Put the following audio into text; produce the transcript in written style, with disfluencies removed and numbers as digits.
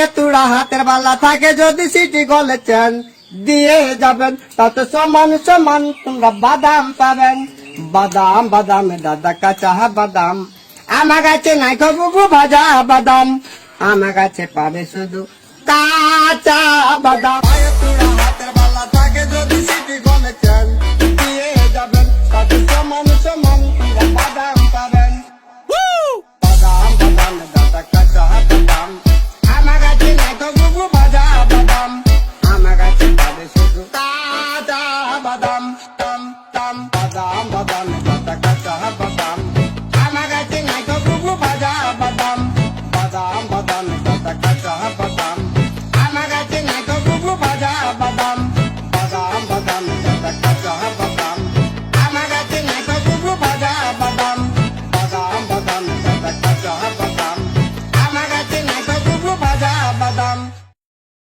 পায়ে তুড়া হাতের বালা থাকে যদি সিটি গলে চেন দিয়ে যাবেন তাতে সমান সমান তোমরা বাদাম পাবেন। বাদাম বাদাম দাদা কাঁচা বাদাম, আমার কাছে নাই বুবু ভাজা বাদাম, আমার কাছে পাবে শুধু কাঁচা বাদাম। পায়ে তুড়া হাতের বালা থাকে যদি সিটি গলে চেন দিয়ে যাবেন তাতে সমান সমান তোমরা বাদাম পাবেন। বাদাম বাদাম দাদা কাঁচা বাদাম, আমার কাছে নাই বুবু ভাজা